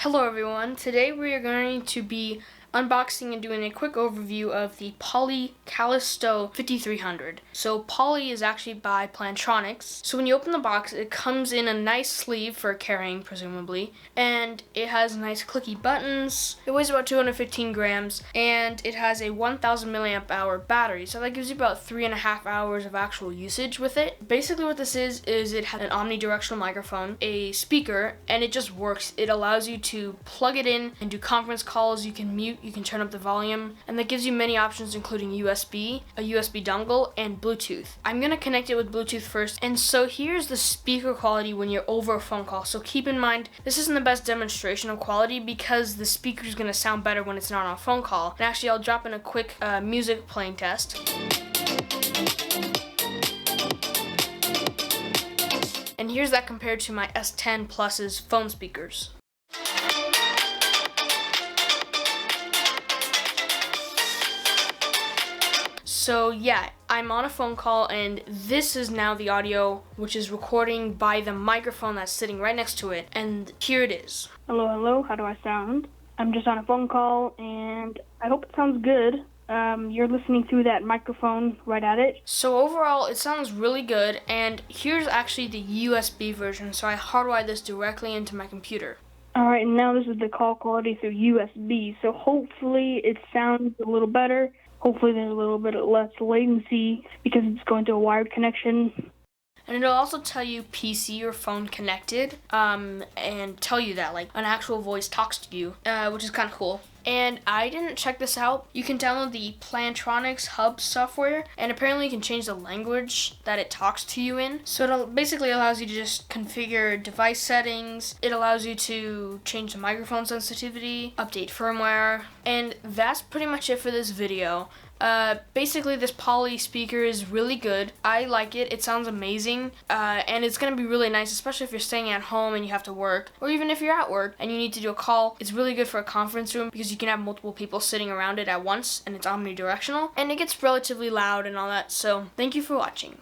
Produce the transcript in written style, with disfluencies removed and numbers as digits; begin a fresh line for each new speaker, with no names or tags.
Hello everyone, today we are going to be unboxing and doing a quick overview of the Poly Calisto 5300. So Poly is actually by Plantronics. So when you open the box, it comes in a nice sleeve for carrying presumably, and it has nice clicky buttons. It weighs about 215 grams and it has a 1000 milliamp hour battery, so that gives you about 3.5 hours of actual usage with it. Basically what this is it has an omnidirectional microphone, a speaker, and it just works. It allows you to plug it in and do conference calls. You can mute, you can turn up the volume, and that gives you many options including USB, a USB dongle, and Bluetooth. I'm gonna connect it with Bluetooth first, and so here's the speaker quality when you're over a phone call. So keep in mind, this isn't the best demonstration of quality because the speaker is gonna sound better when it's not on a phone call. And actually, I'll drop in a quick music playing test. And here's that compared to my S10 Plus's phone speakers. So yeah, I'm on a phone call and this is now the audio which is recording by the microphone that's sitting right next to it, and here it is.
Hello, how do I sound? I'm just on a phone call and I hope it sounds good. You're listening through that microphone right at it.
So overall, it sounds really good, and here's actually the USB version, so I hardwired this directly into my computer.
Alright, and now this is the call quality through USB, so hopefully it sounds a little better. Hopefully there's a little bit less latency because it's going to a wired connection.
And it'll also tell you PC or phone connected, and tell you that, like, an actual voice talks to you, which is kind of cool. And I didn't check this out. You can download the Plantronics Hub software, and apparently you can change the language that it talks to you in. So it basically allows you to just configure device settings. It allows you to change the microphone sensitivity, update firmware, and that's pretty much it for this video. Basically this Poly speaker is really good. I like it. It sounds amazing, and it's gonna be really nice, especially if you're staying at home and you have to work, or even if you're at work and you need to do a call. It's really good for a conference room because you can have multiple people sitting around it at once, and it's omnidirectional, and it gets relatively loud and all that. So thank you for watching.